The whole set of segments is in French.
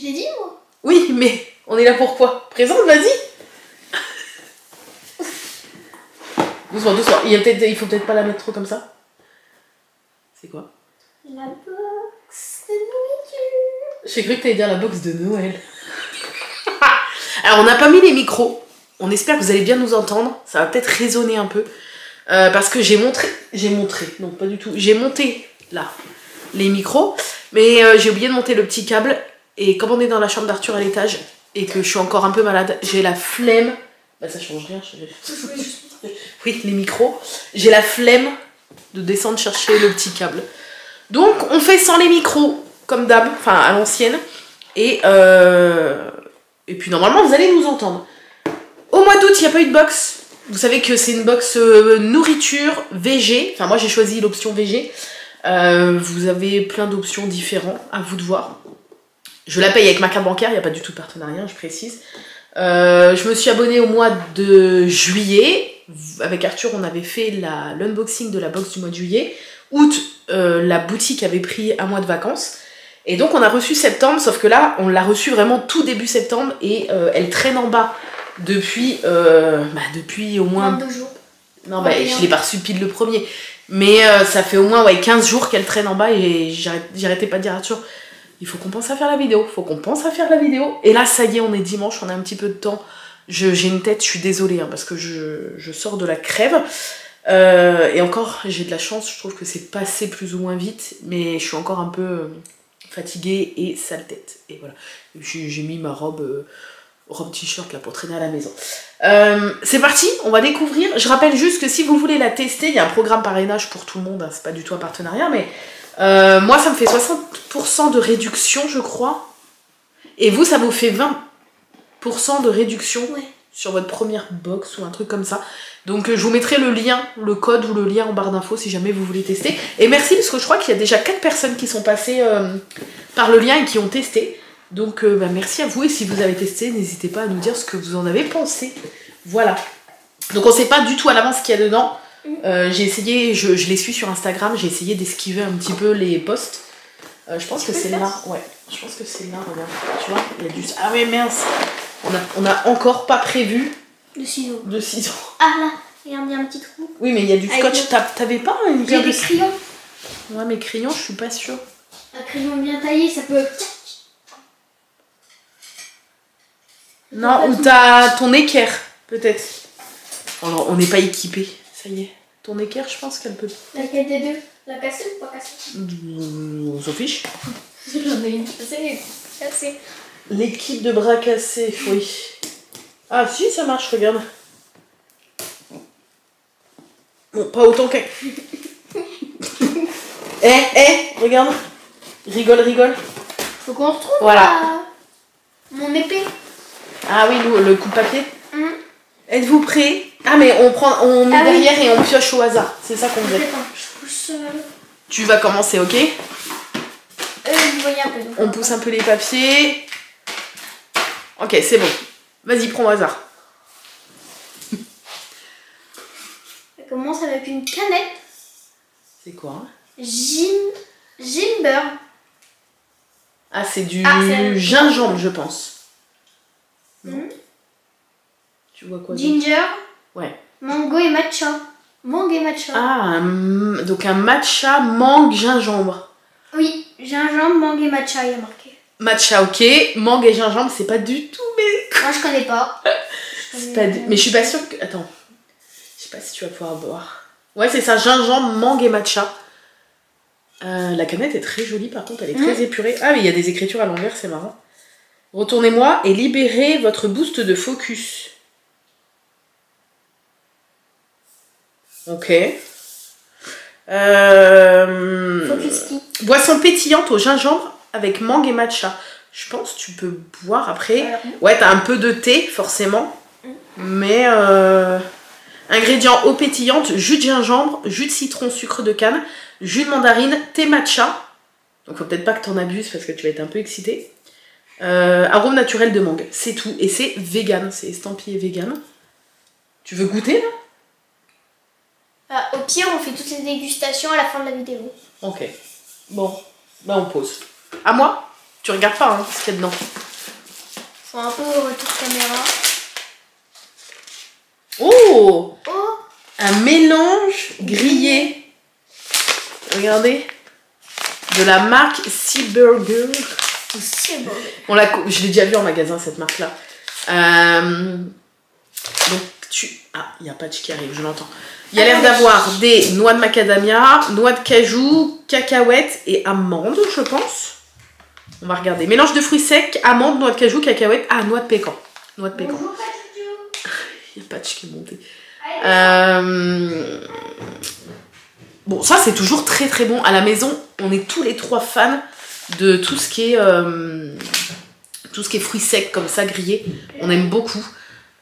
l'ai dit, moi. Oui, mais on est là pour quoi? Présente, vas-y. Doucement, doucement. Il faut peut-être pas la mettre trop comme ça. C'est quoi? La box de nourriture. J'ai cru que t'allais dire la box de Noël. Alors, on n'a pas mis les micros. On espère que vous allez bien nous entendre. Ça va peut-être résonner un peu. Parce que j'ai monté, non pas du tout, j'ai monté là les micros, mais j'ai oublié de monter le petit câble, et comme on est dans la chambre d'Arthur à l'étage, et que je suis encore un peu malade, j'ai la flemme, bah ça change rien, oui les micros, j'ai la flemme de descendre chercher le petit câble. Donc on fait sans les micros, comme d'hab, enfin à l'ancienne, et puis normalement vous allez nous entendre. Au mois d'août il n'y a pas eu de box. Vous savez que c'est une box nourriture VG. Enfin, moi j'ai choisi l'option VG. Vous avez plein d'options différentes, à vous de voir. Je la paye avec ma carte bancaire, il n'y a pas du tout de partenariat, je précise. Je me suis abonnée au mois de juillet. Avec Arthur, on avait fait l'unboxing de la box du mois de juillet. Août, la boutique avait pris un mois de vacances. Et donc on a reçu septembre, sauf que là, on l'a reçu vraiment tout début septembre. Et elle traîne en bas. Depuis au moins 22 jours. Non, je l'ai pas reçu pile le premier, mais ça fait au moins 15 jours qu'elle traîne en bas, et j'arrêtais pas de dire à Arthur, il faut qu'on pense à faire la vidéo, et là ça y est, on est dimanche, on a un petit peu de temps. J'ai une tête, je suis désolée hein, parce que je sors de la crève, et encore j'ai de la chance, je trouve que c'est passé plus ou moins vite, mais je suis encore un peu fatiguée et sale tête, et voilà, j'ai mis ma robe t-shirt là pour traîner à la maison. C'est parti, on va découvrir. Je rappelle juste que si vous voulez la tester, il y a un programme parrainage pour tout le monde, hein, c'est pas du tout un partenariat, mais moi ça me fait 60% de réduction je crois, et vous ça vous fait 20% de réduction sur votre première box ou un truc comme ça. Donc je vous mettrai le lien, le code ou le lien en barre d'infos si jamais vous voulez tester. Et merci parce que je crois qu'il y a déjà 4 personnes qui sont passées par le lien et qui ont testé. Donc merci à vous, et si vous avez testé, n'hésitez pas à nous dire ce que vous en avez pensé. Voilà. Donc on sait pas du tout à l'avance ce qu'il y a dedans. J'ai essayé, je les suis sur Instagram, j'ai essayé d'esquiver un petit peu les posts. Je pense que c'est là. Ouais, je pense que c'est là, regarde. Tu vois, il y a du... Ah ouais, mince. On a encore pas prévu de ciseaux. Ah là, regarde, il y a un petit trou. Oui, mais il y a du scotch. T'avais pas une paire de crayons. Ouais, mais crayons, je suis pas sûre. Un crayon bien taillé, ça peut... Non, ou t'as ton équerre, peut-être. Alors, on n'est pas équipé, ça y est. Ton équerre, je pense qu'elle peut... Laquelle des deux? La cassée ou pas cassée? On s'en fiche. J'en ai une cassée. L'équipe de bras cassés, oui. Ah si, ça marche, regarde. Bon, pas autant qu'un... regarde. Rigole. Faut qu'on retrouve mon épée. Ah oui, le coup de papier. Êtes-vous prêts? Ah mais on met derrière et on pioche au hasard. C'est ça qu'on faisait. Je pousse... Tu vas commencer, ok? Vous voyez un peu. On pousse un peu les papiers. Ok, c'est bon. Vas-y, prends au hasard. Ça commence avec une canette. C'est quoi? Ginber. Ah, c'est du gingembre, je pense. Tu vois quoi? Ginger. Ouais. Mango et matcha. Ah, donc un matcha mangue gingembre. Oui, gingembre, mangue et matcha, il y a marqué. Matcha, ok. Mangue et gingembre, c'est pas du tout, mais... Moi, je connais pas. Mais je suis pas sûre que... Attends. Je sais pas si tu vas pouvoir boire. Ouais, c'est ça, gingembre, mangue et matcha. La canette est très jolie, par contre, elle est très épurée. Ah, mais il y a des écritures à l'envers, c'est marrant. Retournez-moi et libérez votre boost de focus. Ok. Focus qui? Boisson pétillante au gingembre avec mangue et matcha. Je pense que tu peux boire après. Ouais, t'as un peu de thé, forcément. Mais ingrédients eau pétillante, jus de gingembre, jus de citron, sucre de canne, jus de mandarine, thé matcha. Donc faut peut-être pas que t'en abuses parce que tu vas être un peu excité. Arôme naturel de mangue, c'est tout. Et c'est vegan, c'est estampillé vegan. Tu veux goûter là? Au pire, on fait toutes les dégustations à la fin de la vidéo. Ok. Bon, bah on pose. À moi? Tu regardes pas hein, ce qu'il y a dedans. Faut un peu retour caméra. Oh, Oh, un mélange grillé. Regardez. De la marque Sea Burger. c'est bon. Je l'ai déjà vu en magasin cette marque là. Donc ah, il y a Patch qui arrive, je l'entends. Il y a l'air d'avoir des noix de macadamia, noix de cajou, cacahuètes et amandes, je pense. On va regarder. Mélange de fruits secs, amandes, noix de cajou, cacahuètes. Ah, noix de pécan. Noix de pécan. Bonjour, Il y a Patch qui est monté. Bon, ça c'est toujours très très bon. À la maison, on est tous les trois fans de tout ce qui est fruits secs comme ça, grillés. On aime beaucoup.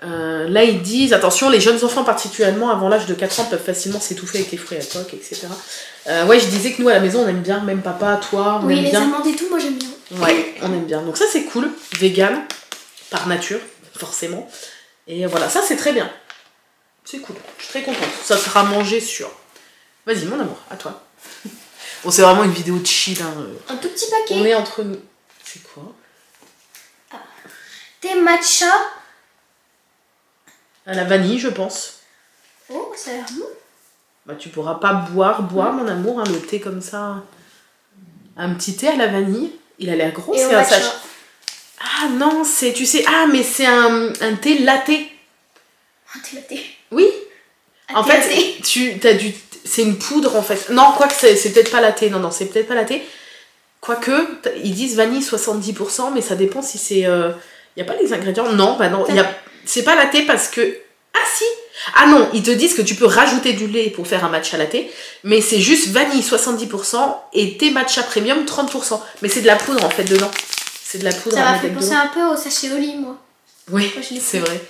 Là, ils disent, attention, les jeunes enfants particulièrement avant l'âge de 4 ans peuvent facilement s'étouffer avec les fruits à coque, etc. Ouais, je disais que nous à la maison, on aime bien, même papa, toi, on oui, aime les bien. amandes et tout, moi j'aime bien. Ouais, on aime bien. Donc ça, c'est cool. Vegan, par nature, forcément. Et voilà, ça, c'est très bien. C'est cool. Je suis très contente. Ça sera mangé sur... Vas-y, mon amour, à toi. Bon, c'est vraiment une vidéo de chill. Hein. Un tout petit paquet. On est entre nous. C'est quoi? Thé matcha. À la vanille, je pense. Oh, ça a l'air bon. Bah, tu pourras pas boire, mon amour, hein, le thé comme ça. Un petit thé à la vanille. Il a l'air gros, Et c'est au un matcha. sachet. Ah non, c'est, tu sais, ah, mais c'est un thé latte. Un thé latte. Oui. Un En thé fait, latte. c'est une poudre en fait. Non, quoique c'est peut-être pas latte. Non, c'est peut-être pas latte. Quoique, ils disent vanille 70%, mais ça dépend si c'est... Y a pas les ingrédients? Non, bah non, c'est pas latte parce que... Ah si! Ah non, ils te disent que tu peux rajouter du lait pour faire un matcha latte, mais c'est juste vanille 70% et thé matcha premium 30%. Mais c'est de la poudre en fait dedans. C'est de la poudre Ça à m'a mettre fait dedans. penser un peu au sachet Oli, moi. Oui, Moi, je l'ai c'est pris. vrai.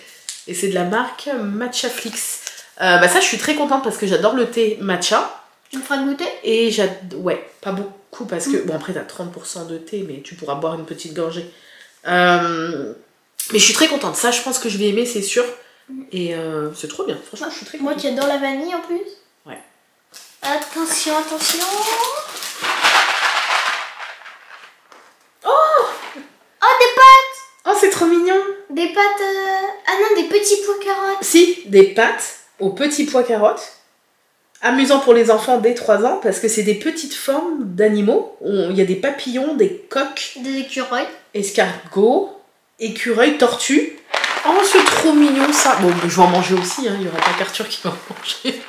Et c'est de la marque Matcha Flix. Bah ça, je suis très contente parce que j'adore le thé matcha. Tu me feras goûter? Et ouais, pas beaucoup parce que... Bon, après, t'as 30% de thé, mais tu pourras boire une petite gorgée. Mais je suis très contente. Ça, je pense que je vais aimer, c'est sûr. Et c'est trop bien. Franchement, je suis très Moi contente. qui adore la vanille en plus. Ouais. Attention, attention. Oh, des pâtes! Oh, c'est trop mignon. Des pâtes... Ah non, des petits pois carottes. Si, des pâtes aux petits pois carottes. Amusant pour les enfants dès 3 ans parce que c'est des petites formes d'animaux. Il y a des papillons, des coqs, Des écureuils. escargots, écureuils, tortues. Oh, c'est trop mignon ça. Bon, je vais en manger aussi, hein. Il n'y aura pas qu'Arthur qui va en manger.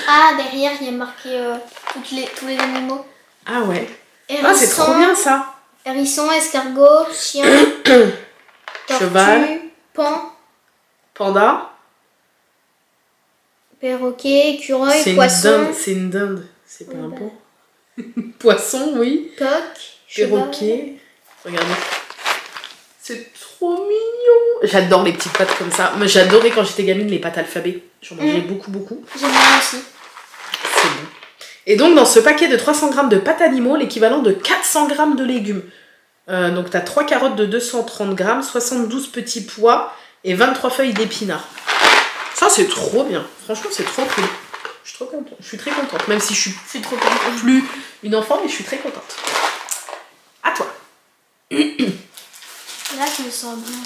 Ah, derrière, il y a marqué tous les animaux. Ah ouais. Hérisson, Ah, c'est trop bien ça. Hérisson, escargot, chien, tortue, Cheval. pan, Panda. perroquet, écureuil, C'est poisson, une dinde. C'est pas Oui, un bah. bon. Poisson, oui. coq, cheval. Perroquet. Regardez. C'est trop mignon. J'adore les petites pâtes comme ça. Moi, j'adorais quand j'étais gamine les pâtes alphabet. J'en mangeais beaucoup. J'aime bien aussi. C'est bon. Et donc, dans ce paquet de 300 grammes de pâtes animaux, l'équivalent de 400 grammes de légumes. Donc, tu as 3 carottes de 230 grammes, 72 petits pois et 23 feuilles d'épinards. Ça, c'est trop bien. Franchement, c'est trop cool. Je suis trop contente. Je suis très contente. Même si je suis trop contente. Plus une enfant, mais je suis très contente. À toi. Là, je me sens bien.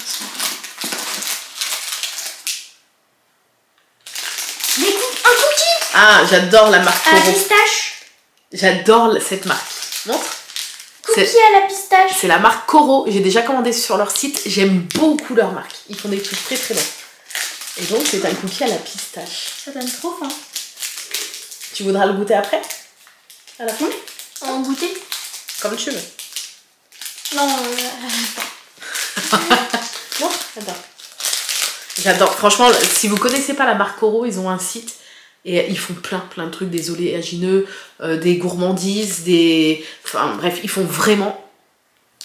Un cookie Ah, j'adore la marque à la Coro. pistache. J'adore cette marque. Montre. Cookie à la pistache. C'est la marque Coro. J'ai déjà commandé sur leur site. J'aime beaucoup leur marque. Ils font des trucs très très bons. Et donc, c'est un cookie à la pistache. Ça donne trop faim. Tu voudras le goûter après? À la fin? En goûter? Comme tu veux. Non, Non, j'adore. J'adore. Franchement, si vous connaissez pas la marque Coro, ils ont un site et ils font plein de trucs, des oléagineux, des gourmandises, enfin bref, ils font vraiment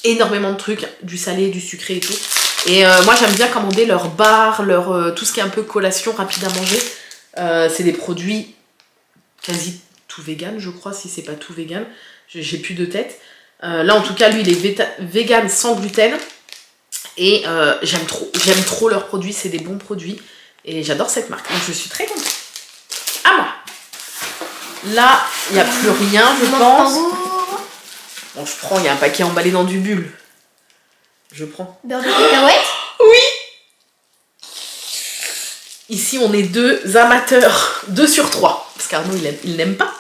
énormément de trucs, du salé, du sucré et tout. Et moi, j'aime bien commander leurs bars, tout ce qui est un peu collation rapide à manger. C'est des produits quasi tout vegan, je crois, si c'est pas tout vegan. J'ai plus de tête. Là, en tout cas, lui, il est vegan sans gluten. Et j'aime trop leurs produits, c'est des bons produits. Et j'adore cette marque. Donc, je suis très contente. À moi. Là, il n'y a plus rien, je pense. Bon, je prends, il y a un paquet emballé dans du bulle. Je prends. Beurre de cacahuète? Oui. Ici, on est 2 amateurs. 2 sur 3. Parce qu'Arnaud, il n'aime pas.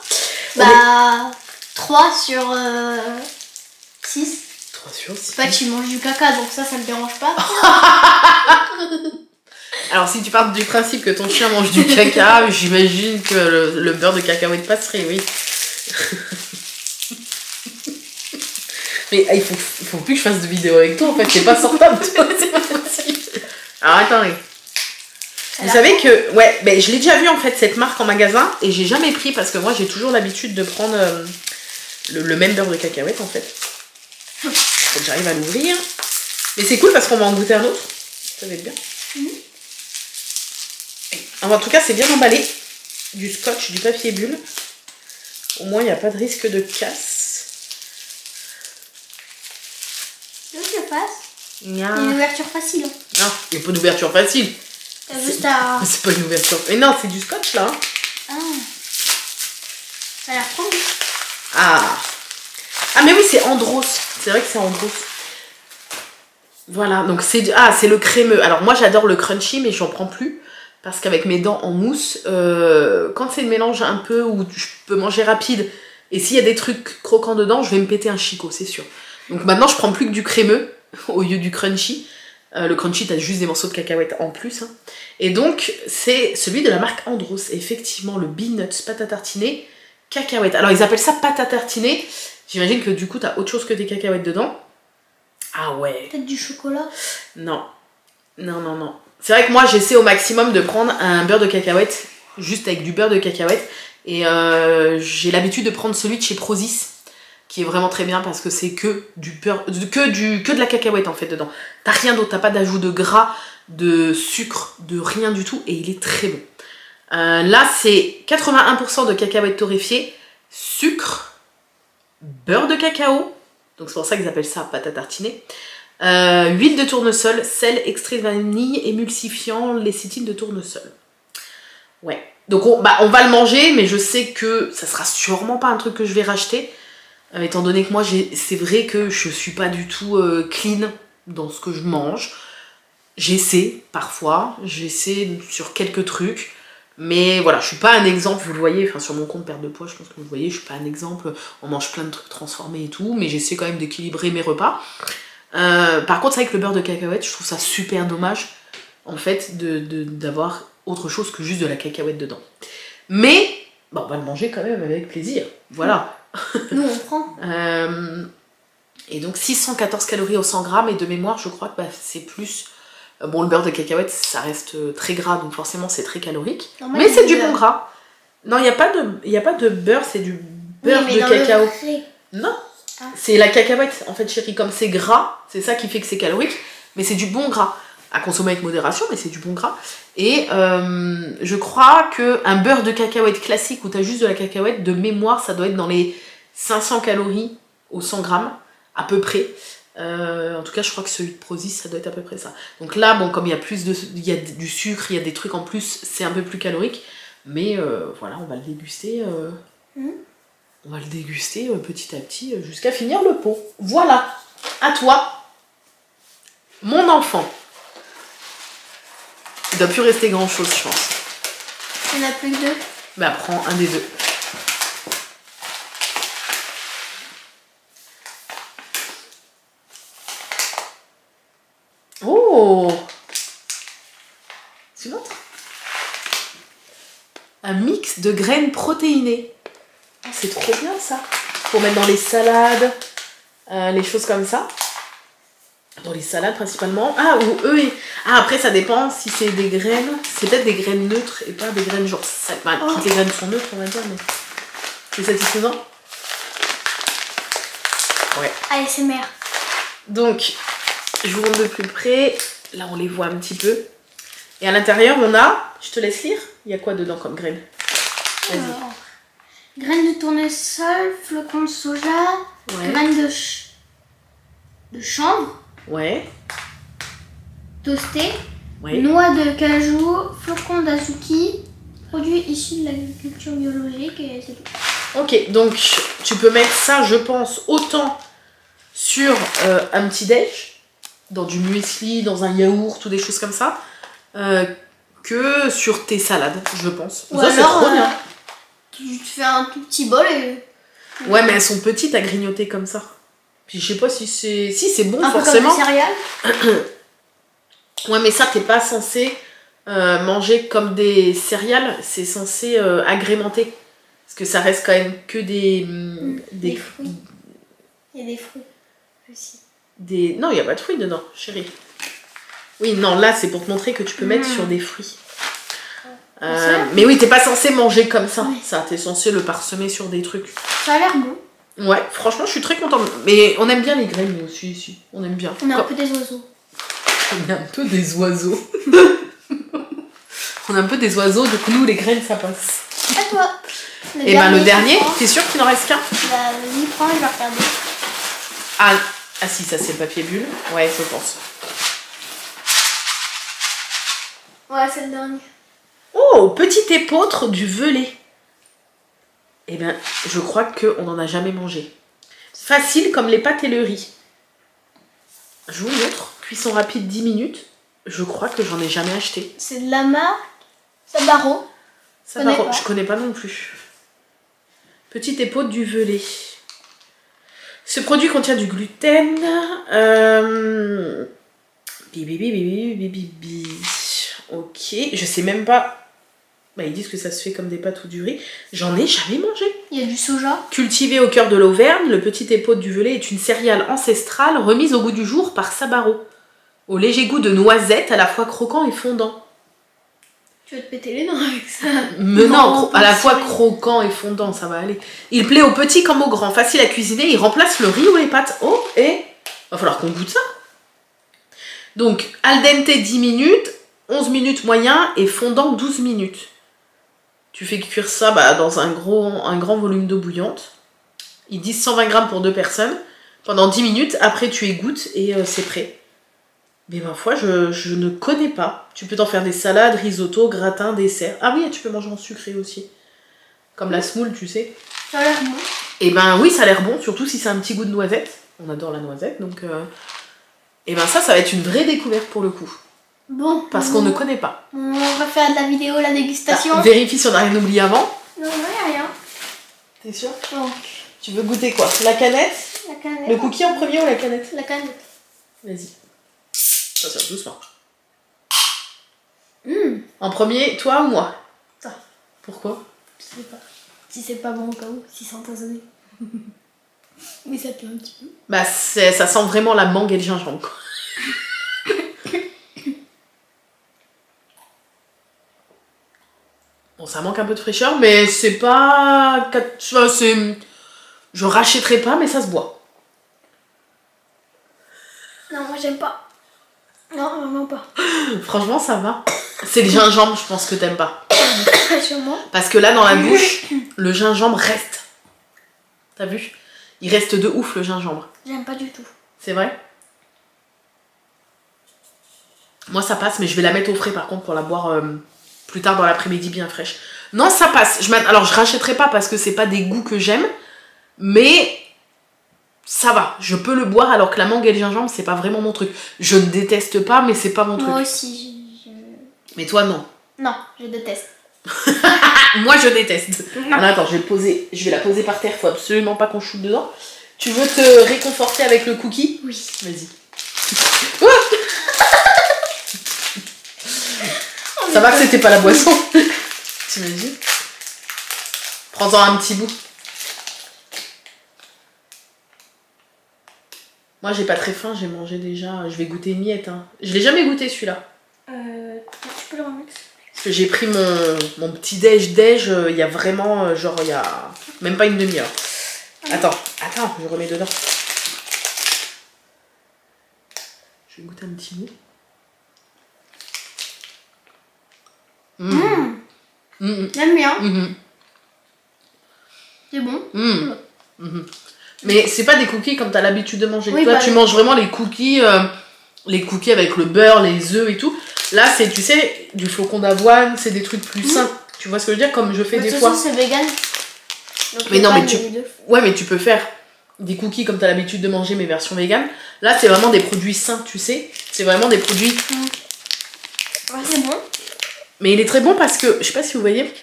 Bah, 3 sur 6. 3 sur 6. Pas tu manges du caca, donc ça me dérange pas. Alors, si tu pars du principe que ton chien mange du caca, j'imagine que le beurre de cacahuète passerait, oui. Mais il faut plus que je fasse de vidéo avec toi, en fait, c'est pas sortable, toi, c'est pas possible. Alors, attendez. Vous savez que, ouais, ben, je l'ai déjà vu en fait cette marque en magasin et j'ai jamais pris parce que moi j'ai toujours l'habitude de prendre le même beurre de cacahuète en fait. Faut que j'arrive à l'ouvrir. Mais c'est cool parce qu'on va en goûter un autre. Ça va être bien. Alors, en tout cas, c'est bien emballé. Du scotch, du papier bulle. Au moins, il n'y a pas de risque de casse. Tu veux que je fasse? Il y a une ouverture facile. Non, il n'y a pas d'ouverture facile. T'as juste à... C'est pas une ouverture. Mais non, c'est du scotch là. Ah. Ça a l'air trop bien. Ah. Ah mais oui, c'est Andros. C'est vrai que c'est Andros. Voilà, donc c'est le crémeux. Alors moi j'adore le crunchy, mais j'en prends plus. Parce qu'avec mes dents en mousse, quand c'est le mélange un peu où je peux manger rapide, et s'il y a des trucs croquants dedans, je vais me péter un chicot, c'est sûr. Donc maintenant je prends plus que du crémeux au lieu du crunchy. Le crunchy, t'as juste des morceaux de cacahuètes en plus. Hein. Et donc, c'est celui de la marque Andros. Effectivement, le Beanuts, pâte à tartiner, cacahuètes. Alors, ils appellent ça pâte à tartiner. J'imagine que du coup, t'as autre chose que des cacahuètes dedans. Ah ouais. Peut-être du chocolat? Non. Non, non, non. C'est vrai que moi, j'essaie au maximum de prendre un beurre de cacahuète, juste avec du beurre de cacahuète. Et j'ai l'habitude de prendre celui de chez Prozis, qui est vraiment très bien parce que c'est que du beurre, que de la cacahuète en fait dedans. T'as rien d'autre, t'as pas d'ajout de gras, de sucre, de rien du tout et il est très bon. Là c'est 81% de cacahuètes torréfiées, sucre, beurre de cacao, donc c'est pour ça qu'ils appellent ça pâte à tartiner, huile de tournesol, sel, extrait de vanille, émulsifiant, lécithine de tournesol. Ouais, donc on va le manger mais je sais que ça sera sûrement pas un truc que je vais racheter. Étant donné que moi, c'est vrai que je suis pas du tout clean dans ce que je mange. J'essaie parfois, j'essaie sur quelques trucs. Mais voilà, je suis pas un exemple, vous le voyez, enfin sur mon compte perte de poids, je pense que vous le voyez, je suis pas un exemple. On mange plein de trucs transformés et tout, mais j'essaie quand même d'équilibrer mes repas. Par contre, c'est vrai que le beurre de cacahuète, je trouve ça super dommage, en fait, d'avoir autre chose que juste de la cacahuète dedans. Mais, on va le manger quand même avec plaisir, voilà. Nous on prend. Et donc 614 calories au 100 grammes et de mémoire je crois que c'est plus... Bon le beurre de cacahuète ça reste très gras donc forcément c'est très calorique. Mais c'est du bon gras. Non il n'y a pas de beurre, c'est du beurre de cacao. Non, c'est la cacahuète en fait chérie, comme c'est gras, c'est ça qui fait que c'est calorique, mais c'est du bon gras. À consommer avec modération, mais c'est du bon gras. Et je crois qu'un beurre de cacahuète classique où tu as juste de la cacahuète, de mémoire, ça doit être dans les 500 calories au 100 grammes, à peu près. En tout cas, je crois que celui de Prozis, ça doit être à peu près ça. Donc là, bon, comme il y a du sucre, il y a des trucs en plus, c'est un peu plus calorique. Mais voilà, on va le déguster. On va le déguster petit à petit jusqu'à finir le pot. Voilà, à toi, mon enfant. Il doit plus rester grand chose, je pense. Il n'y en a plus que 2. Bah, prends un des 2. Oh! Tu montres? Un mix de graines protéinées. Oh, c'est trop bien ça. Pour mettre dans les salades, les choses comme ça. Dans les salades principalement. Ah, ou eux et... Ah, après ça dépend si c'est des graines. C'est peut-être des graines neutres et pas des graines genre... Enfin, toutes les graines sont neutres on va dire, mais... C'est satisfaisant? Ouais. ASMR. Donc, je vous montre de plus près. Là, on les voit un petit peu. Et à l'intérieur, on a... Je te laisse lire. Il y a quoi dedans comme graines? Vas-y. Graines de tournesol, flocons de soja, graines de chanvre. Ouais. Toasté. Ouais. Noix de cajou, flocons d'azuki, produits issus de l'agriculture biologique et c'est tout. Ok, donc tu peux mettre ça, je pense, autant sur un petit déj, dans du muesli, dans un yaourt ou des choses comme ça, que sur tes salades, je pense. Ou ça, c'est alors, trop bien. Tu te fais un tout petit bol et... Ouais, mais elles sont petites à grignoter comme ça. Puis je sais pas si c'est... Si, c'est bon, un forcément. peu comme des céréales. Ouais, mais ça, t'es pas censé manger comme des céréales. C'est censé agrémenter. Parce que ça reste quand même que des fruits. Il y a des fruits aussi. Non, il n'y a pas de fruits dedans, chérie. Oui, non, là, c'est pour te montrer que tu peux mettre sur des fruits. Mais oui, t'es pas censé manger comme ça. Oui. Ça, t'es censé le parsemer sur des trucs. Ça a l'air bon. Ouais, franchement, je suis très contente. Mais on aime bien les graines, nous aussi, ici. On aime bien. On est un peu des oiseaux. On est un peu des oiseaux. On est un peu des oiseaux, donc nous, les graines, ça passe. À toi. Et ben, le dernier, t'es sûr qu'il n'en reste qu'un? Bah, vas-y, prends, je vais regarder. Ah si, ça, c'est le papier bulle. Ouais, je pense. Ouais, c'est le dernier. Oh, petit épeautre du velay. Eh bien, je crois qu'on n'en a jamais mangé. Facile comme les pâtes et le riz. Je vous montre. Cuisson rapide 10 minutes. Je crois que j'en ai jamais acheté. C'est de la marque Sabaro. Je connais pas non plus. Petit épeautre du velay. Ce produit contient du gluten. Ok, je sais même pas. Bah, ils disent que ça se fait comme des pâtes ou du riz. J'en ai jamais mangé. Il y a du soja. Cultivé au cœur de l'Auvergne, le petit épeautre du velay est une céréale ancestrale remise au goût du jour par Sabaro. Au léger goût de noisette, à la fois croquant et fondant. Tu vas te péter les dents avec ça. Mais non, à la fois croquant et fondant, ça va aller. Il plaît aux petits comme aux grands. Facile à cuisiner, il remplace le riz ou les pâtes. Oh, et va falloir qu'on goûte ça. Donc, al dente 10 minutes, 11 minutes moyen et fondant 12 minutes. Tu fais cuire ça dans un grand volume d'eau bouillante. Ils disent 120 grammes pour 2 personnes. Pendant 10 minutes, après tu égouttes et c'est prêt. Mais ma foi, je ne connais pas. Tu peux t'en faire des salades, risotto, gratin, dessert. Ah oui, tu peux manger en sucré aussi. Comme la semoule, tu sais. Ça a l'air bon. Et ben oui, ça a l'air bon, surtout si c'est un petit goût de noisette. On adore la noisette, donc... Et ben ça va être une vraie découverte pour le coup. Bon. Parce qu'on ne connaît pas. On va faire de la vidéo, la dégustation. Vérifie si on n'a rien oublié avant. Non, il n'y a rien. T'es sûr? Bon. Tu veux goûter quoi? La canette? La canette. Le cookie en premier ou la canette? La canette. Vas-y. Attention, doucement. En premier, toi ou moi? Toi. Pourquoi? Je sais pas. Si c'est pas bon au cas où, si c'est empoisonné. Mais ça pue un petit peu. Bah, ça sent vraiment la mangue et le gingembre, quoi. Bon, ça manque un peu de fraîcheur, mais c'est pas... Je rachèterai pas, mais ça se boit. Non, moi j'aime pas. Non, vraiment pas. Franchement, ça va. C'est le gingembre, je pense que t'aimes pas. Sûrement. Parce que là, dans la bouche, le gingembre reste. T'as vu? Il reste de ouf, le gingembre. J'aime pas du tout. C'est vrai? Moi, ça passe, mais je vais la mettre au frais, par contre, pour la boire plus tard dans l'après-midi, bien fraîche. Non, ça passe. Alors, je rachèterai pas parce que c'est pas des goûts que j'aime, mais... ça va, je peux le boire alors que la mangue et le gingembre, c'est pas vraiment mon truc. Je ne déteste pas, mais c'est pas mon truc. Moi aussi, Mais toi, non. Non, je déteste. Moi, je déteste. Alors, attends, je vais la poser par terre, faut absolument pas qu'on shoot dedans. Tu veux te réconforter avec le cookie? Oui. Vas-y. Ça va que c'était pas la boisson. T'imagines? Prends-en un petit bout. Moi, j'ai pas très faim, j'ai mangé déjà. Je vais goûter une miette. Hein. Je l'ai jamais goûté celui-là. Tu peux le remettre? Parce que j'ai pris mon petit déj il y a vraiment, il y a même pas une demi-heure. Attends, je remets dedans. Je vais goûter un petit bout. J'aime bien. C'est bon. Mais c'est pas des cookies comme t'as l'habitude de manger. Oui, toi, tu manges vraiment les cookies avec le beurre, les œufs et tout. Là, c'est, tu sais, du flocon d'avoine, c'est des trucs plus sains. Tu vois ce que je veux dire? Comme je fais des fois. De toute façon, c'est vegan. Mais non, mais ouais, mais tu peux faire des cookies comme tu as l'habitude de manger, mais version vegan. Là, c'est vraiment des produits sains, tu sais. C'est vraiment des produits... Ouais, c'est bon. Mais il est très bon parce que, je sais pas si vous voyez,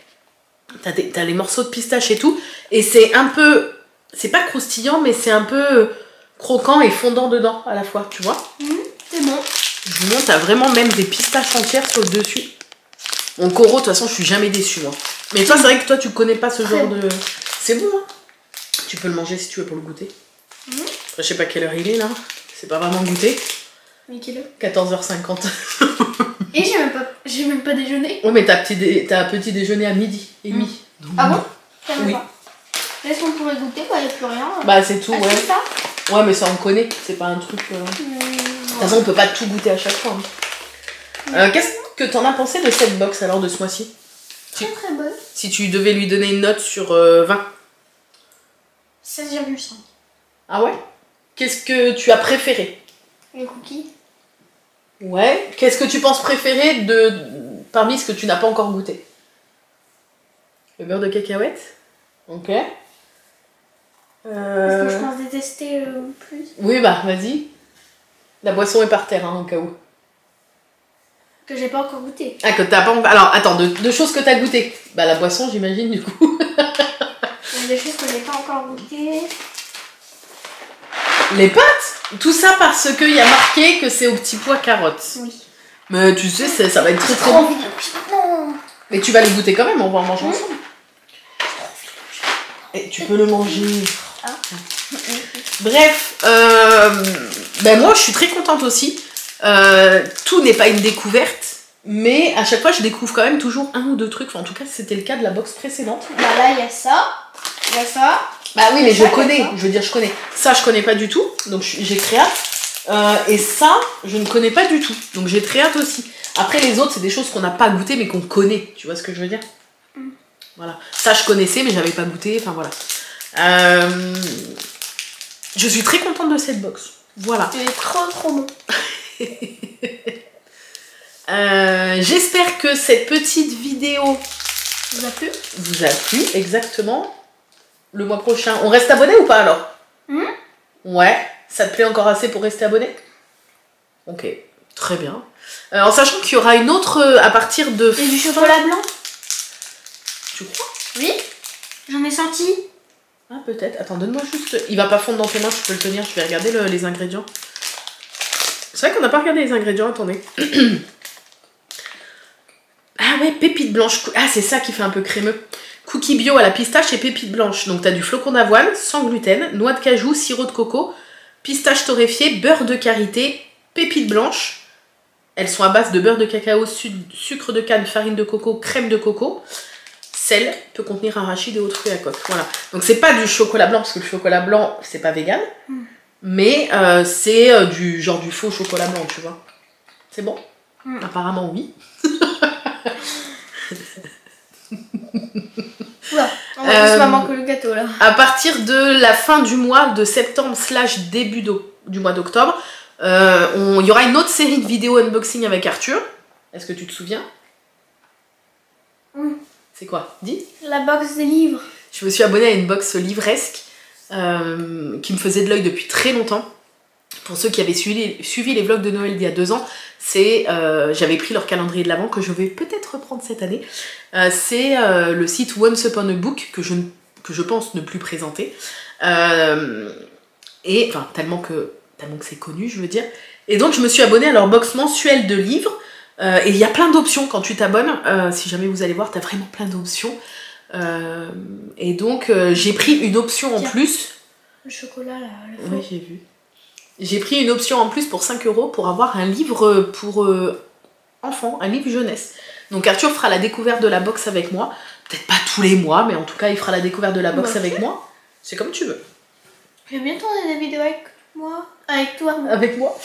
t'as les morceaux de pistache et tout. Et c'est un peu... C'est pas croustillant, mais c'est un peu croquant et fondant dedans à la fois, tu vois. C'est bon. Je vous montre, t'as vraiment même des pistaches entières sur le dessus. Mon Coro, de toute façon, je suis jamais déçue, moi. Mais toi, c'est vrai que toi, tu connais pas ce genre de... C'est bon, hein. Tu peux le manger si tu veux pour le goûter. Je sais pas quelle heure il est, là. C'est pas vraiment goûté. Mais quelle heure? 14h50. Et j'ai même pas déjeuné. Ouais, mais t'as petit déjeuner à midi et demi. Donc, Ah bon? Oui. Est-ce qu'on pourrait goûter quoi? Il n'y a plus rien. Bah, c'est tout, ouais. C'est ça? Ouais, mais ça, on connaît. C'est pas un truc... De toute façon, on peut pas tout goûter à chaque fois. Hein. Qu'est-ce que t'en as pensé de cette box, alors, de ce mois-ci? Très très bonne. Si tu devais lui donner une note sur 20. 16,5. Ah ouais? Qu'est-ce que tu as préféré? Les cookies. Ouais. Qu'est-ce que tu penses préféré parmi ce que tu n'as pas encore goûté? Le beurre de cacahuète? Ok. Est-ce que je pense détester plus? Oui, bah, vas-y. La boisson est par terre, hein, au cas où. Que j'ai pas encore goûté. Ah, que t'as pas encore... Alors, attends, deux choses que t'as goûté. Bah, la boisson, j'imagine, du coup. Il y a des choses que j'ai pas encore goûté. Les pâtes? Tout ça parce qu'il y a marqué que c'est au petit pois carottes. Oui. Mais tu sais, ça va être très très bon. Non. Mais tu vas les goûter quand même, on va en manger ensemble. Et tu peux le manger. Bref, ben moi je suis très contente aussi. Tout n'est pas une découverte, mais à chaque fois je découvre quand même toujours un ou deux trucs. Enfin, en tout cas, c'était le cas de la box précédente. Bah là, il y a ça. Il y a ça. Bah oui, mais je connais. Je veux dire, je connais. Ça, je connais pas du tout. Donc j'ai très hâte. Et ça, je ne connais pas du tout. Donc j'ai très hâte aussi. Après, les autres, c'est des choses qu'on n'a pas goûté, mais qu'on connaît. Tu vois ce que je veux dire? Voilà. Ça, je connaissais, mais j'avais pas goûté. Enfin, voilà. Je suis très contente de cette box. Voilà. Il est trop trop bon. J'espère que cette petite vidéo vous a plu? Vous a plu, exactement. Le mois prochain, on reste abonné ou pas alors? Ouais. Ça te plaît encore assez pour rester abonné? Ok, très bien. En sachant qu'il y aura une autre à partir de... Et du chocolat blanc? Tu crois? Oui. J'en ai senti. Ah, peut-être. Attends, donne-moi juste... Il va pas fondre dans tes mains, je peux le tenir. Je vais regarder les ingrédients. C'est vrai qu'on n'a pas regardé les ingrédients, attendez. Ah ouais, pépites blanches. Ah, c'est ça qui fait un peu crémeux. Cookies bio à la pistache et pépites blanches. Donc, tu as du flocon d'avoine, sans gluten, noix de cajou, sirop de coco, pistache torréfiée, beurre de karité, pépites blanches. Elles sont à base de beurre de cacao, sucre de canne, farine de coco, crème de coco. Sel, peut contenir arachide et autres fruits à coque. Voilà. Donc, c'est pas du chocolat blanc, parce que le chocolat blanc, c'est pas vegan. Mais c'est du faux chocolat blanc, tu vois. C'est bon? Apparemment, oui. Oula, on va plus maman que le gâteau là. À partir de la fin du mois de septembre / début du mois d'octobre, il y aura une autre série de vidéos unboxing avec Arthur. Est-ce que tu te souviens? C'est quoi? Dis. La box des livres. Je me suis abonnée à une box livresque qui me faisait de l'œil depuis très longtemps. Pour ceux qui avaient suivi les vlogs de Noël d'il y a 2 ans, j'avais pris leur calendrier de l'Avent que je vais peut-être reprendre cette année. C'est le site Once Upon a Book que je pense ne plus présenter. Et enfin tellement que c'est connu, je veux dire. Et donc je me suis abonnée à leur box mensuelle de livres. Et il y a plein d'options quand tu t'abonnes. Si jamais vous allez voir, t'as vraiment plein d'options. Et donc j'ai pris une option en plus. Le chocolat là. Oui, j'ai vu. J'ai pris une option en plus pour 5 € pour avoir un livre pour enfants, un livre jeunesse. Donc Arthur fera la découverte de la box avec moi. Peut-être pas tous les mois, mais en tout cas il fera la découverte de la box avec moi. C'est comme tu veux. Je vais bien tourner des vidéos avec moi. Avec toi. Avec moi.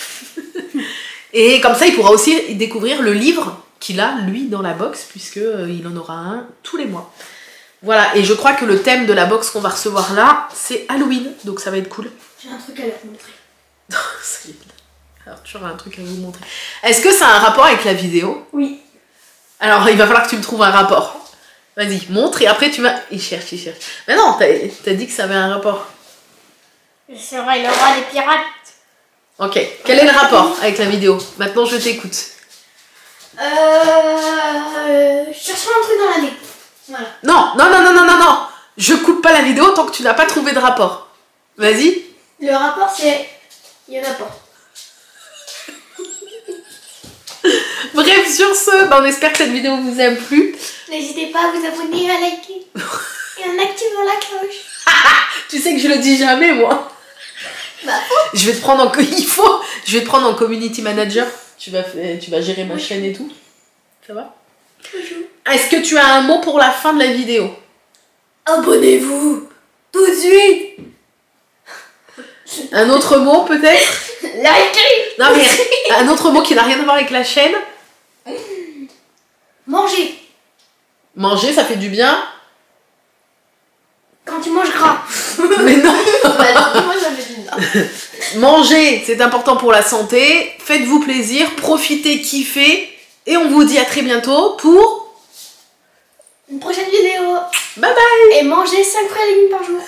Et comme ça il pourra aussi découvrir le livre qu'il a lui dans la box, puisque il en aura un tous les mois. Voilà, et je crois que le thème de la box qu'on va recevoir là, c'est Halloween, donc ça va être cool. J'ai un truc à leur montrer. Alors tu auras un truc à vous montrer. Est-ce que ça a un rapport avec la vidéo? Oui. Alors il va falloir que tu me trouves un rapport. Vas-y, montre et après tu vas... Il cherche. Mais non, t'as dit que ça avait un rapport. Je serai le roi des pirates. Ok, quel est le rapport avec la vidéo? Maintenant, je t'écoute. Cherchons un truc dans l'année. Voilà. Non, non, non, non, non, non, non. Je coupe pas la vidéo tant que tu n'as pas trouvé de rapport. Vas-y. Le rapport, c'est... Il y en a pas. Bref, sur ce, bah, on espère que cette vidéo vous a plu. N'hésitez pas à vous abonner, à liker. Et en activant la cloche. Tu sais que je le dis jamais, moi. Bah, je vais te prendre en... Il faut. Je vais te prendre en community manager. Tu vas gérer ma chaîne et tout. Ça va? Est-ce que tu as un mot pour la fin de la vidéo? Abonnez-vous tout de suite. Un autre mot peut-être? Likez. Non mais un autre mot qui n'a rien à voir avec la chaîne. Manger. Manger, ça fait du bien. Quand tu manges gras. Mais non. Moi ça fait du bien. Manger, c'est important pour la santé. Faites-vous plaisir, profitez, kiffez. Et on vous dit à très bientôt pour une prochaine vidéo. Bye bye. Et mangez 5 fruits et légumes par jour.